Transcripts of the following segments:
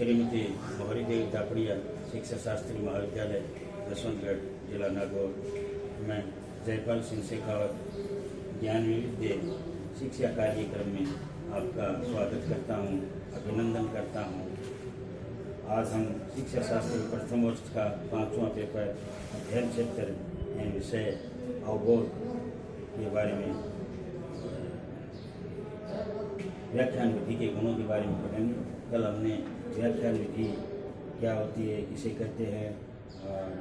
श्रीमती मोहरी देवी दापड़िया शिक्षा शास्त्री महाविद्यालय जसवंतगढ़ जिला नागौर में जयपाल सिंह शेखावत ज्ञान विविध्य शिक्षा कार्यक्रम में आपका स्वागत करता हूँ, अभिनंदन करता हूँ। आज हम शिक्षा शास्त्र प्रथम वर्ष का 5वां पेपर अध्ययन क्षेत्र विषय अवबोध के बारे में व्याख्यान विधि के गुणों के बारे में पढ़ेंगे। कल हमने व्याख्यान विधि क्या होती है, किसे कहते हैं,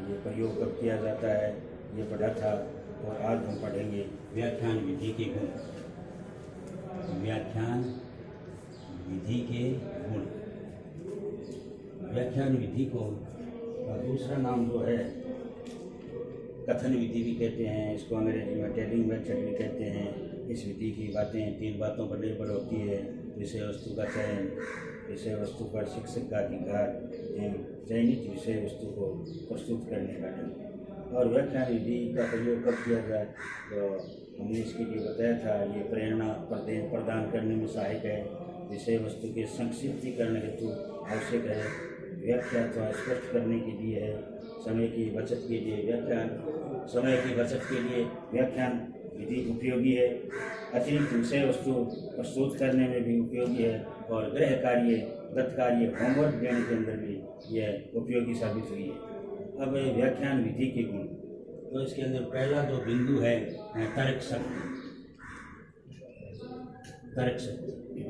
ये प्रयोग कब किया जाता है, ये पढ़ा था। और आज हम पढ़ेंगे व्याख्यान विधि के गुण। व्याख्यान विधि के गुण। व्याख्यान विधि को दूसरा नाम जो है कथन विधि भी कहते हैं, इसको अंग्रेजी में टेलिंग मेथड भी कहते हैं। इस विधि की बातें 3 बातों पर निर्भर होती है: विषय वस्तु का चयन, विषय वस्तु पर शिक्षक का अधिकार, चयनित विषय वस्तु को प्रस्तुत करने का ढंग। और व्याख्यान विधि का प्रयोग कब किया जाए तो हमने इसके लिए बताया था, ये प्रेरणा प्रदान करने में सहायक है, विषय वस्तु के संक्षिप्तीकरण हेतु आवश्यक है, व्याख्या अथवा स्पष्ट करने के लिए है, समय की बचत के लिए व्याख्यान विधि उपयोगी है, अतिरिक्त विषय वस्तु प्रस्तुत करने में भी उपयोगी है, और गृह कार्य, दत्त कार्य, होमवर्क देने के अंदर भी यह उपयोगी साबित हुई है। अब व्याख्यान विधि के गुण, तो इसके अंदर पहला जो बिंदु है तर्क शक्ति।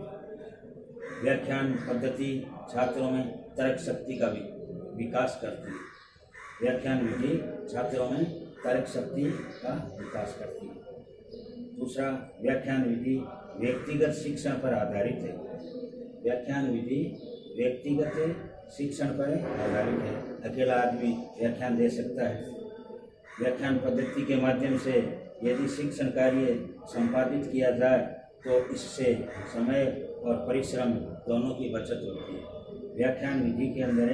व्याख्यान पद्धति छात्रों में तर्क शक्ति का विकास करती है। व्याख्यान विधि छात्रों में तर्क शक्ति का विकास करती है। दूसरा, व्याख्यान विधि व्यक्तिगत शिक्षण पर आधारित है। व्याख्यान विधि व्यक्तिगत शिक्षण पर आधारित है। अकेला आदमी व्याख्यान दे सकता है। व्याख्यान पद्धति के माध्यम से यदि शिक्षण कार्य संपादित किया जाए तो इससे समय और परिश्रम दोनों की बचत होती है। व्याख्यान विधि के अंदर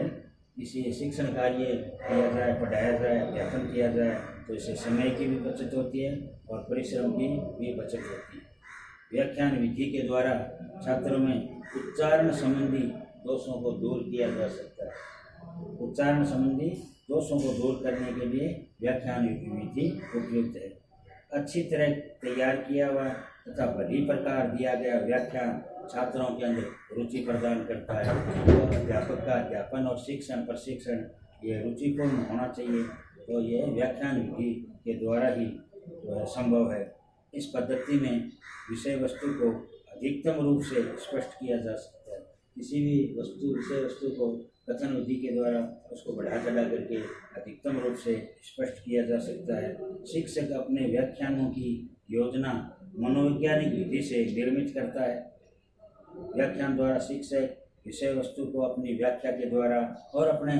इसी शिक्षण कार्य किया जाए, पढ़ाया जाए, अध्यापन किया जाए तो इससे समय की भी बचत होती है और परिश्रम की भी बचत होती है। व्याख्यान विधि के द्वारा छात्रों में उच्चारण संबंधी दोषों को दूर किया जा सकता है। उच्चारण संबंधी दोषों को दूर करने के लिए व्याख्यान विधि उपयुक्त है। अच्छी तरह तैयार किया हुआ तथा भली प्रकार दिया गया व्याख्यान छात्रों के अंदर रुचि प्रदान करता है। और अध्यापक का अध्यापन और प्रशिक्षण ये रुचिपूर्ण होना चाहिए। तो यह व्याख्यान विधि के द्वारा ही संभव है। इस पद्धति में विषय वस्तु को अधिकतम रूप से स्पष्ट किया जा सकता है। किसी भी विषय वस्तु को कथन विधि के द्वारा उसको बढ़ा चढ़ा करके अधिकतम रूप से स्पष्ट किया जा सकता है। शिक्षक अपने व्याख्यानों की योजना मनोवैज्ञानिक विधि से निर्मित करता है। व्याख्यान द्वारा शिक्षक विषय वस्तु को अपनी व्याख्या के द्वारा और अपने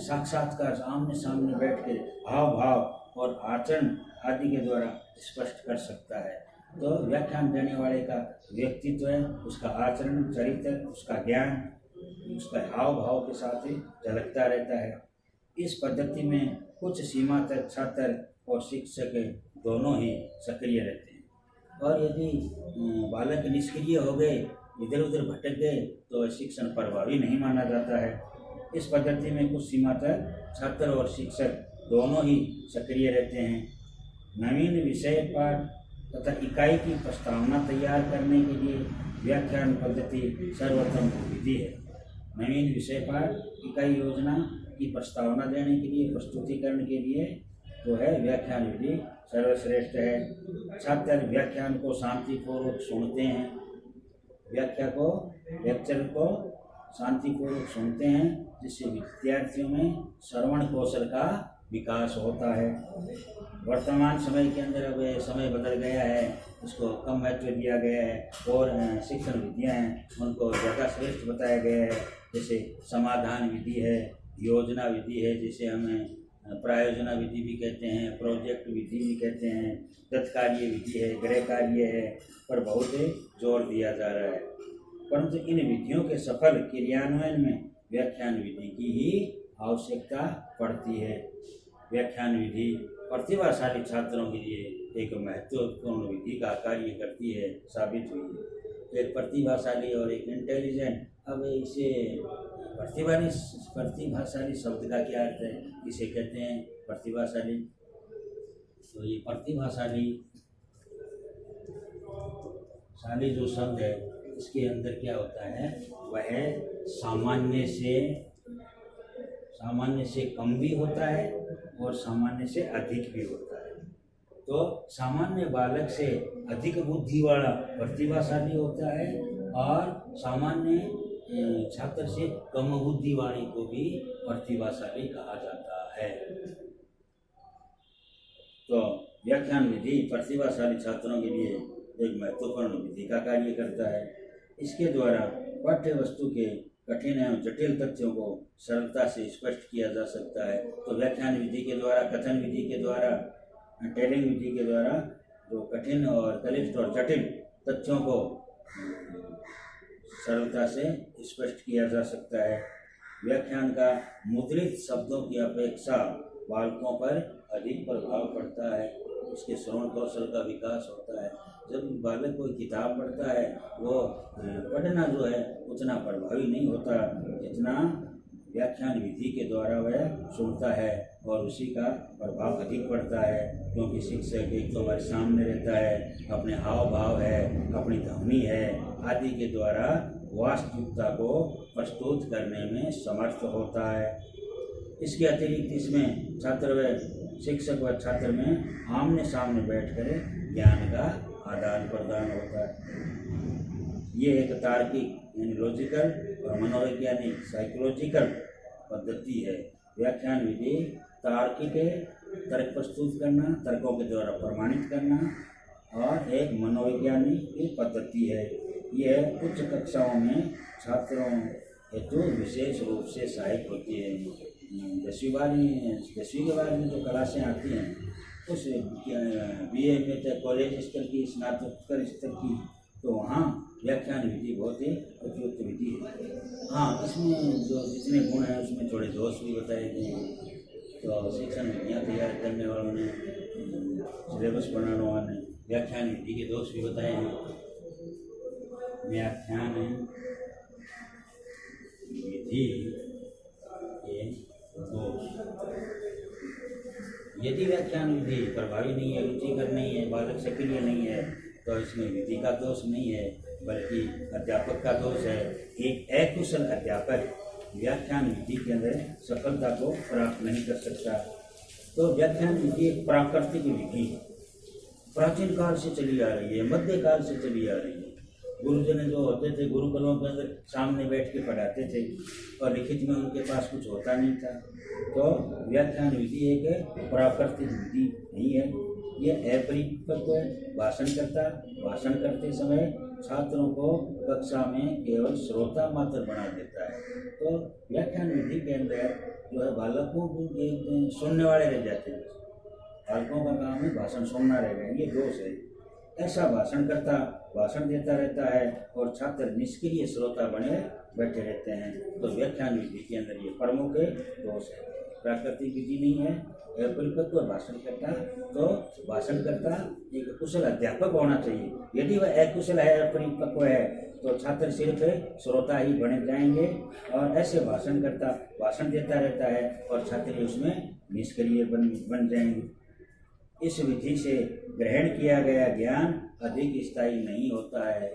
साक्षात्कार आमने सामने बैठ के हाव भाव और आचरण आदि के द्वारा स्पष्ट कर सकता है। तो व्याख्यान देने वाले का व्यक्तित्व है, उसका आचरण, चरित्र, उसका ज्ञान, उसका हाव भाव के साथ ही झलकता रहता है। इस पद्धति में कुछ सीमा तक छात्र और शिक्षक दोनों ही सक्रिय रहते हैं। और यदि बालक निष्क्रिय हो गए, इधर उधर भटक गए तो शिक्षण प्रभावी नहीं माना जाता है। इस पद्धति में कुछ सीमा तक छात्र और शिक्षक दोनों ही सक्रिय रहते हैं। नवीन विषय पाठ तथा इकाई की प्रस्तावना तैयार करने के लिए व्याख्यान पद्धति सर्वोत्तम विधि है। नवीन विषय पाठ इकाई योजना की प्रस्तावना देने के लिए, प्रस्तुतिकरण के लिए जो है व्याख्यान विधि सर्वश्रेष्ठ है। छात्र व्याख्यान को शांतिपूर्वक सुनते हैं, लेक्चर को शांतिपूर्वक सुनते हैं, जिससे विद्यार्थियों में श्रवण कौशल का विकास होता है। वर्तमान समय के अंदर अब समय बदल गया है, उसको कम महत्व दिया गया है और शिक्षण विधियाँ हैं उनको ज़्यादा श्रेष्ठ बताया गया है। जैसे समाधान विधि है, योजना विधि है, जिसे हमें प्रायोजना विधि भी कहते हैं, प्रोजेक्ट विधि भी कहते हैं, तत्कार्य विधि है, गृह कार्य है, पर बहुत जोर दिया जा रहा है। परंतु इन विधियों के सफल क्रियान्वयन में व्याख्यान विधि की ही आवश्यकता पड़ती है। व्याख्यान विधि प्रतिभाशाली छात्रों के लिए एक महत्वपूर्ण विधि का कार्य करती है, साबित हुई है। एक प्रतिभाशाली और एक इंटेलिजेंट। अब इसे प्रतिभाशाली शब्द का क्या अर्थ है? इसे कहते हैं प्रतिभाशाली। तो ये प्रतिभाशाली जो शब्द है, इसके अंदर क्या होता है? वह सामान्य से कम भी होता है और सामान्य से अधिक भी होता है। तो सामान्य बालक से अधिक बुद्धि वाला प्रतिभाशाली होता है और सामान्य छात्र से कम बुद्धि वाले को भी प्रतिभाशाली कहा जाता है। तो व्याख्यान विधि प्रतिभाशाली छात्रों के लिए एक महत्वपूर्ण विधि का कार्य करता है। इसके द्वारा पाठ्य वस्तु के कठिन एवं जटिल तथ्यों को सरलता से स्पष्ट किया जा सकता है। तो व्याख्यान विधि के द्वारा, कथन विधि के द्वारा, टेलिंग विधि के द्वारा जो कठिन और क्लिष्ट और जटिल तथ्यों को सरलता से स्पष्ट किया जा सकता है। व्याख्यान का मुद्रित शब्दों की अपेक्षा बालकों पर अधिक प्रभाव पड़ता है। उसके श्रवण कौशल का विकास होता है। जब बालक कोई किताब पढ़ता है, वो पढ़ना जो है उतना प्रभावी नहीं होता जितना व्याख्यान विधि के द्वारा वह सुनता है, और उसी का प्रभाव अधिक पड़ता है। क्योंकि शिक्षक एक तो हमारे सामने रहता है, अपने हाव भाव है, अपनी ध्वनि है आदि के द्वारा वास्तविकता को प्रस्तुत करने में समर्थ होता है। इसके अतिरिक्त इसमें छात्र व शिक्षक व छात्र में आमने सामने बैठकर ज्ञान का आदान प्रदान होता है। ये एक तार्किक यानी लॉजिकल और मनोवैज्ञानिक साइकोलॉजिकल पद्धति है। व्याख्यान विधि तार्किक तर्क प्रस्तुत करना, तर्कों के द्वारा प्रमाणित करना, और एक मनोवैज्ञानिक की पद्धति है। यह उच्च कक्षाओं में छात्रों हेतु विशेष रूप से सहायक होती है। 10वीं के बाद में जो क्लासें आती हैं, उस BA में तो कॉलेज स्तर की, स्नातकोत्तर स्तर की, तो वहाँ व्याख्यान विधि बहुत ही उपयुक्त विधि है। हाँ, इसमें जो जितने गुण हैं उसमें थोड़े दोष भी बताए गए हैं। तो शिक्षण विधियाँ तैयार करने वालों ने, सिलेबस बनाने वालों ने व्याख्यान विधि के दोष भी बताए हैं। व्याख्यान विधि के दोष: यदि व्याख्यान विधि प्रभावी नहीं है, रुचिकर नहीं है, बालक सक्रिय नहीं है, तो इसमें विधि का दोष नहीं है बल्कि अध्यापक का दोष है। एक अकुशल अध्यापक व्याख्यान विधि के अंदर सफलता को प्राप्त नहीं कर सकता। तो व्याख्यान विधि एक प्राकृतिक विधि प्राचीन काल से चली आ रही है, मध्य काल से चली आ रही है। गुरुजन जो होते थे गुरुकुलों के अंदर सामने बैठ के पढ़ाते थे और लिखित में उनके पास कुछ होता नहीं था। तो व्याख्यान विधि एक प्राकृतिक विधि नहीं है, ये अपरिपक्व भाषण करते समय छात्रों को कक्षा में केवल श्रोता मात्र बना देता है। तो व्याख्यान विधि के अंदर जो है बालकों को सुनने वाले रह जाते हैं। बालकों का काम है भाषण सुनना रह गया, ये दोष है। ऐसा भाषणकर्ता भाषण देता रहता है और छात्र निष्क्रिय श्रोता बने बैठे रहते हैं। तो व्याख्यान विधि के अंदर ये प्रमुख दोष है। प्राकृतिक विधि नहीं है, परिपक्व भाषणकर्ता। तो भाषणकर्ता एक कुशल अध्यापक होना चाहिए। यदि वह अकुशल है, अपरिपक्व है, तो छात्र सिर्फ श्रोता ही बने जाएंगे और ऐसे भाषणकर्ता भाषण देता रहता है और छात्र उसमें निष्क्रिय बन जाएंगे। इस विधि से ग्रहण किया गया ज्ञान अधिक स्थायी नहीं होता है।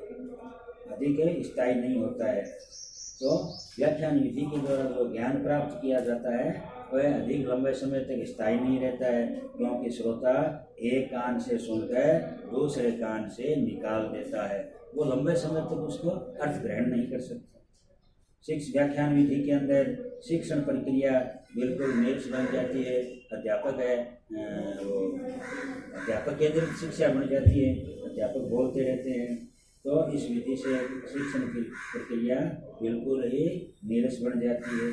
तो व्याख्यान विधि के द्वारा जो ज्ञान प्राप्त किया जाता है वह अधिक लंबे समय तक स्थायी नहीं रहता है, क्योंकि श्रोता एक कान से सुनकर दूसरे कान से निकाल देता है। वो लंबे समय तक उसको अर्थ ग्रहण नहीं कर सकता। व्याख्यान विधि के अंदर शिक्षण प्रक्रिया बिल्कुल नीरस बन जाती है। अध्यापक केंद्रित शिक्षा बन जाती है, अध्यापक बोलते रहते हैं। तो इस विधि से शिक्षण की प्रक्रिया बिल्कुल ही नीरस बन जाती है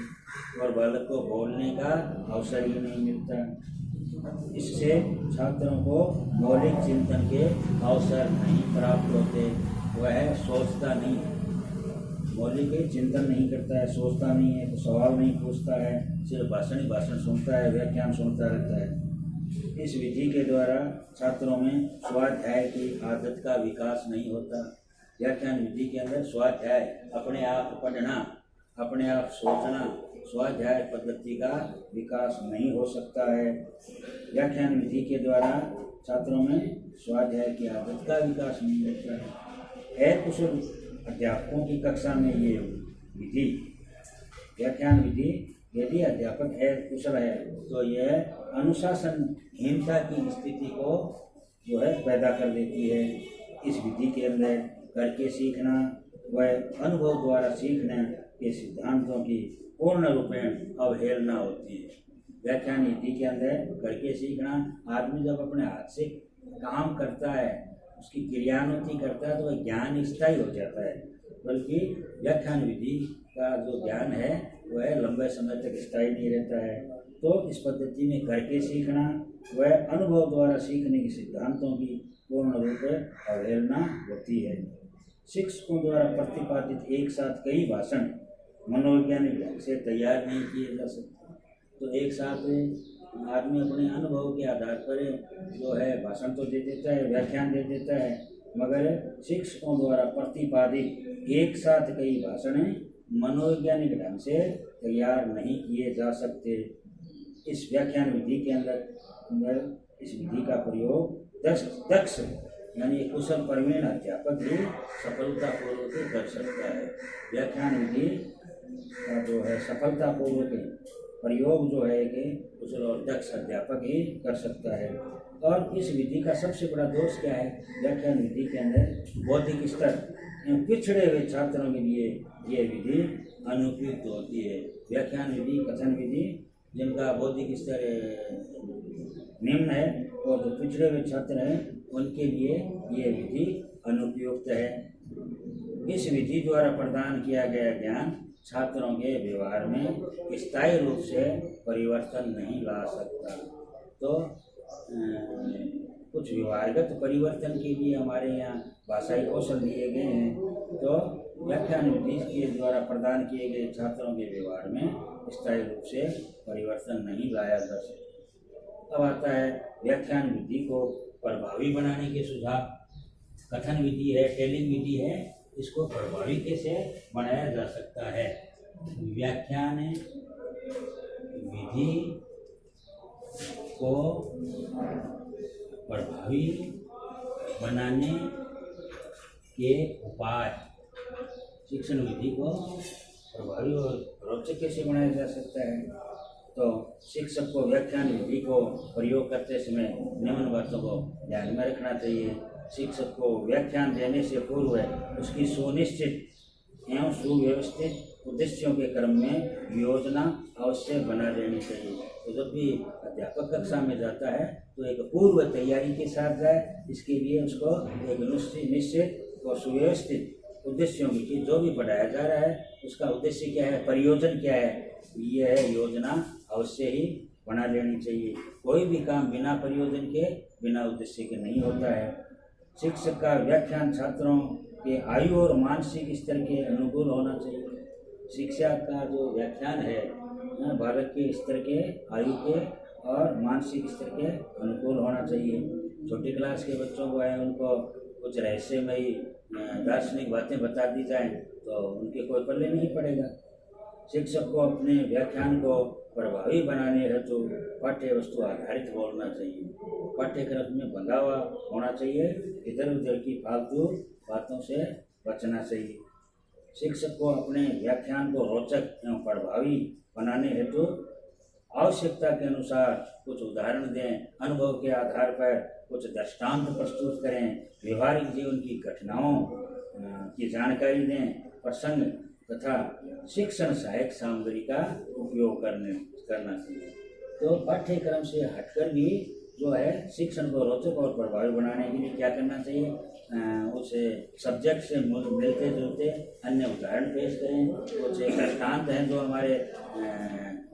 और बालक को बोलने का अवसर ही नहीं मिलता। इससे छात्रों को मौलिक चिंतन के अवसर नहीं प्राप्त होते। वह सोचता नहीं, मौलिक चिंतन नहीं करता है, सोचता नहीं है, तो सवाल नहीं पूछता है, सिर्फ भाषण ही भाषण सुनता है, व्याख्यान सुनता रहता है। इस विधि के द्वारा छात्रों में स्वाध्याय की आदत का विकास नहीं होता। व्याख्यान विधि के अंदर स्वाध्याय, अपने आप पढ़ना, अपने आप सोचना, स्वाध्याय पद्धति का विकास नहीं हो सकता है। व्याख्यान विधि के द्वारा छात्रों में स्वाध्याय की आदत का विकास नहीं होता है। कुशल अध्यापकों की कक्षा में ये विधि, व्याख्यान विधि, यदि अध्यापक है कुशल है तो यह अनुशासनहीनता की स्थिति को जो है पैदा कर देती है। इस विधि के अंदर करके सीखना व अनुभव द्वारा सीखने के सिद्धांतों की पूर्ण रूपेण अवहेलना होती है। व्याख्यान विधि के अंदर करके सीखना, आदमी जब अपने हाथ से काम करता है, उसकी क्रियान्विति करता है तो वह ज्ञान स्थायी हो जाता है, बल्कि व्याख्यान विधि का जो ज्ञान है वह लंबे समय तक स्थायी नहीं रहता है। तो इस पद्धति में करके सीखना व अनुभव द्वारा सीखने के सिद्धांतों की पूर्ण रूप से अवहेलना होती है। शिक्षकों द्वारा प्रतिपादित एक साथ कई भाषण मनोवैज्ञानिक ढंग से तैयार नहीं किए जा सकते। तो एक साथ आदमी अपने अनुभव के आधार पर जो है भाषण तो दे देता है, व्याख्यान दे देता है, मगर शिक्षकों द्वारा प्रतिपादित एक साथ कई भाषण मनोवैज्ञानिक ढंग से तैयार नहीं किए जा सकते। इस व्याख्यान विधि के अंदर इस विधि का प्रयोग दक्ष यानी कुशल प्रवीण अध्यापक भी सफलतापूर्वक कर सकता है। व्याख्यान विधि का जो है सफलतापूर्वक प्रयोग जो है कि कुशल और दक्ष अध्यापक ही कर सकता है। और इस विधि का सबसे बड़ा दोष क्या है? व्याख्यान विधि के अंदर बौद्धिक स्तर पिछड़े हुए छात्रों के लिए ये विधि अनुपयुक्त होती है। व्याख्यान विधि, कथन विधि जिनका बौद्धिक स्तर निम्न है और जो पिछड़े हुए छात्र हैं उनके लिए ये विधि अनुपयुक्त है। इस विधि द्वारा प्रदान किया गया ज्ञान छात्रों के व्यवहार में स्थायी रूप से परिवर्तन नहीं ला सकता। तो कुछ व्यवहारगत परिवर्तन के लिए हमारे यहाँ भाषाई कौशल दिए गए हैं, तो व्याख्यान विधि के द्वारा प्रदान किए गए छात्रों के व्यवहार में स्थायी रूप से परिवर्तन नहीं लाया जा सकता। अब आता है व्याख्यान विधि को प्रभावी बनाने के सुझाव। कथन विधि है, टेलिंग विधि है, इसको प्रभावी कैसे बनाया जा सकता है? व्याख्यान विधि को प्रभावी बनाने के उपाय, शिक्षण विधि को प्रभावी और रोचक कैसे बनाया जा सकता है? तो शिक्षक को व्याख्यान विधि को प्रयोग करते समय निम्न बातों को ध्यान में रखना चाहिए। शिक्षक को व्याख्यान देने से पूर्व उसकी सुनिश्चित एवं सुव्यवस्थित उद्देश्यों के क्रम में योजना अवश्य बना लेनी चाहिए। तो जब भी अध्यापक कक्षा में जाता है तो एक पूर्व तैयारी के साथ जाए। इसके लिए उसको एक निश्चित और सुव्यवस्थित उद्देश्यों की, जो भी पढ़ाया जा रहा है उसका उद्देश्य क्या है, प्रयोजन क्या है, यह योजना अवश्य ही बना लेनी चाहिए। कोई भी काम बिना प्रयोजन के, बिना उद्देश्य के नहीं होता है। शिक्षक का व्याख्यान छात्रों के आयु और मानसिक स्तर के अनुकूल होना चाहिए। शिक्षा का जो व्याख्यान है बालक के स्तर के, आयु के और मानसिक स्तर के अनुकूल होना चाहिए। छोटी क्लास के बच्चों को है उनको कुछ रहस्यमयी दार्शनिक बातें बता दी जाएं तो उनके कोई पल्ले नहीं पड़ेगा। शिक्षक को अपने व्याख्यान को प्रभावी बनाने हेतु पाठ्य वस्तु आधारित बोलना चाहिए। पाठ्यक्रम में बंधा हुआ होना चाहिए, इधर उधर की फालतू बातों से बचना चाहिए। शिक्षक को अपने व्याख्यान को रोचक एवं प्रभावी बनाने हेतु आवश्यकता के अनुसार कुछ उदाहरण दें, अनुभव के आधार पर कुछ दृष्टांत प्रस्तुत करें, व्यवहारिक जीवन की घटनाओं की जानकारी दें, प्रसंग तथा शिक्षण सहायक सामग्री का उपयोग करना चाहिए। तो पाठ्यक्रम से हटकर भी जो है शिक्षण को रोचक और प्रभावी बनाने के लिए क्या करना चाहिए, उसे सब्जेक्ट से मिलते जुलते अन्य उदाहरण पेश करें। कुछ दृष्टांत हैं जो हमारे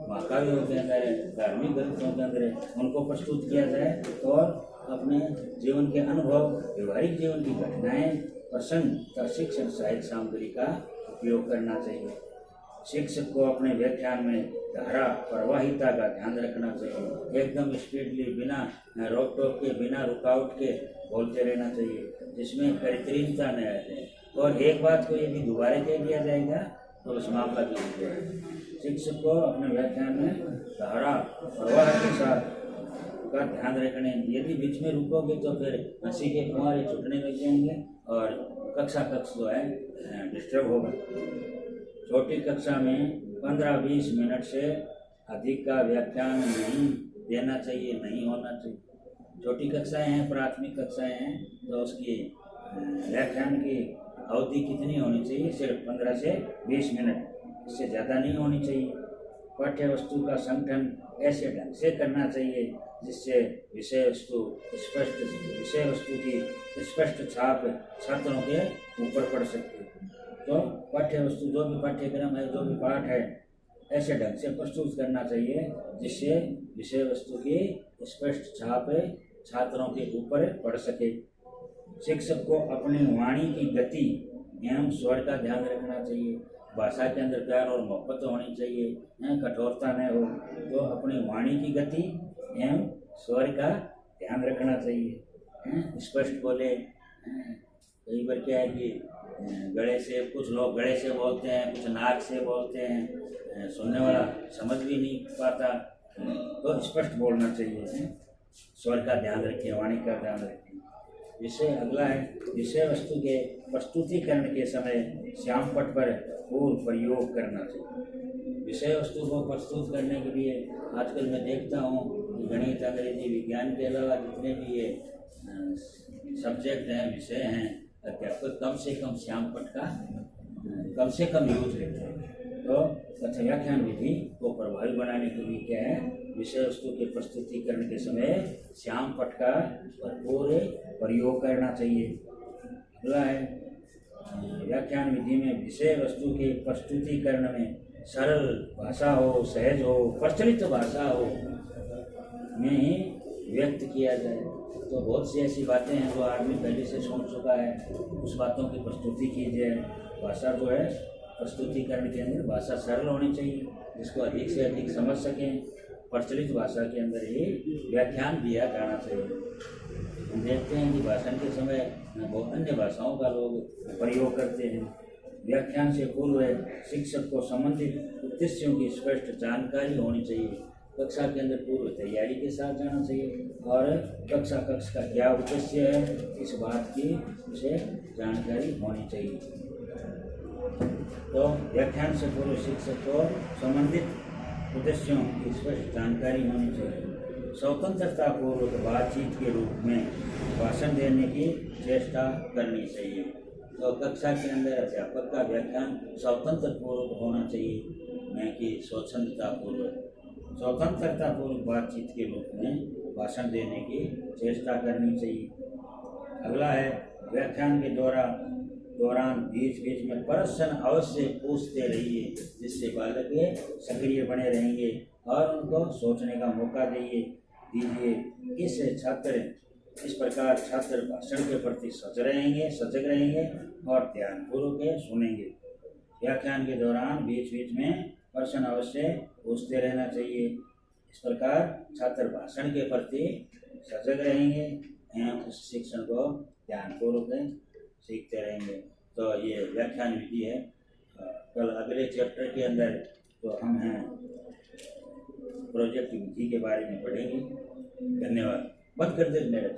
महाकाव्यों के अंदर, धार्मिक ग्रंथों के अंदर, उनको प्रस्तुत किया जाए और अपने जीवन के अनुभव, व्यवहारिक जीवन की घटनाएं, प्रसंग तथा शिक्षण सहायक सामग्री का उपयोग करना चाहिए। शिक्षक को अपने व्याख्यान में धारा प्रवाहिता का ध्यान रखना चाहिए। एकदम स्पीडली, बिना रोक टोक के, बिना रुकावट के बोलते रहना चाहिए, जिसमें कृत्रिमता न आ जाए। और एक बात को यदि दोबारा कह दिया जाएगा तो बस मामला जो है। शिक्षक को अपने व्याख्यान में धारा प्रवाह के साथ का ध्यान रखने, यदि बीच में रुकोगे तो फिर हंसी के फुहारे छूटने लग जाएंगे और कक्ष जो है डिस्टर्ब होगा। छोटी कक्षा में 15-20 मिनट से अधिक का व्याख्यान नहीं देना चाहिए, नहीं होना चाहिए। छोटी कक्षाएं हैं, प्राथमिक कक्षाएं हैं, तो उसकी व्याख्यान की अवधि कितनी होनी चाहिए? सिर्फ 15 से 20 मिनट, इससे ज़्यादा नहीं होनी चाहिए। पाठ्य वस्तु का संगठन ऐसे ढंग से करना चाहिए जिससे विषय वस्तु की स्पष्ट छाप छात्रों के ऊपर पड़ सकती है। तो पाठ्य वस्तु जो भी पाठ्यक्रम है, जो भी पाठ है, ऐसे ढंग से प्रस्तुत करना चाहिए जिससे विषय वस्तु की स्पष्ट छाप छात्रों के ऊपर पड़ सके। शिक्षक को अपनी वाणी की गति एवं स्वर का ध्यान रखना चाहिए। भाषा के अंदर प्यार और मोहब्बत होनी चाहिए, कठोरता न हो। तो अपनी वाणी की गति एवं स्वर का ध्यान रखना चाहिए, स्पष्ट बोले। कई बार क्या है कि गले से, कुछ लोग गले से बोलते हैं, कुछ नाक से बोलते हैं, सुनने वाला समझ भी नहीं पाता। तो स्पष्ट बोलना चाहिए, स्वर का ध्यान रखें, वाणी का ध्यान रखें। विषय अगला है, विषय वस्तु के प्रस्तुतिकरण के समय श्याम पट पर पूर्ण प्रयोग करना चाहिए। विषय वस्तु को प्रस्तुत करने के लिए आजकल मैं देखता हूँ गणित, अंग्रेजी, विज्ञान के अलावा जितने भी ये सब्जेक्ट हैं, विषय हैं, अध्यापक कम से कम श्याम पट का कम से कम यूज लेते हैं। तो कथा व्याख्यान विधि को प्रभावी बनाने के लिए क्या है, विषय वस्तु के प्रस्तुतिकरण के समय श्याम पट का भरपूर प्रयोग करना चाहिए। अगला है, व्याख्यान विधि में विषय वस्तु के प्रस्तुतिकरण में सरल भाषा हो, सहज हो, प्रचलित भाषा हो में ही व्यक्त किया जाए। तो बहुत सी ऐसी बातें हैं जो आदमी पहले से सुन चुका है, उस बातों की प्रस्तुति कीजिए। भाषा जो है प्रस्तुतिकरण के अंदर भाषा सरल होनी चाहिए जिसको अधिक से अधिक समझ सकें। प्रचलित भाषा के अंदर ही व्याख्यान दिया जाना चाहिए। हम देखते हैं कि भाषण के समय बहुत अन्य भाषाओं का लोग प्रयोग करते हैं। व्याख्यान से पूर्व शिक्षक को संबंधित उद्देश्यों की स्पष्ट जानकारी होनी चाहिए। कक्षा के अंदर पूर्व तैयारी के साथ जाना चाहिए और कक्षा का क्या उद्देश्य है, इस बात की उसे जानकारी होनी चाहिए। तो व्याख्यान से पूर्व शिक्षक को संबंधित उद्देश्यों की स्पष्ट जानकारी होनी चाहिए। स्वतंत्रता पूर्वक बातचीत के रूप में भाषण देने की चेष्टा करनी चाहिए। तो कक्षा के अंदर अध्यापक का व्याख्यान स्वतंत्र पूर्वक होना चाहिए, न कि स्वतंत्रता पूर्वक बातचीत के रूप में भाषण देने की चेष्टा करनी चाहिए। अगला है, व्याख्यान के दौरान बीच बीच में प्रश्न अवश्य पूछते रहिए जिससे बालक सक्रिय बने रहेंगे और उनको सोचने का मौका दीजिए। इस प्रकार छात्र भाषण के प्रति सजग रहेंगे और ध्यानपूर्वक सुनेंगे। व्याख्यान के दौरान बीच बीच में प्रश्न अवश्य पूछते रहना चाहिए। इस प्रकार छात्र भाषण के प्रति सजग रहेंगे एवं उस शिक्षण को ध्यानपूर्वक सीखते रहेंगे। तो ये व्याख्यान विधि है। कल अगले चैप्टर के अंदर तो हम हैं प्रोजेक्ट विधि के बारे में पढ़ेंगे। धन्यवाद। बंद कर दे मेरे,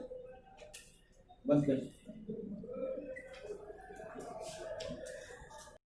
बंद कर।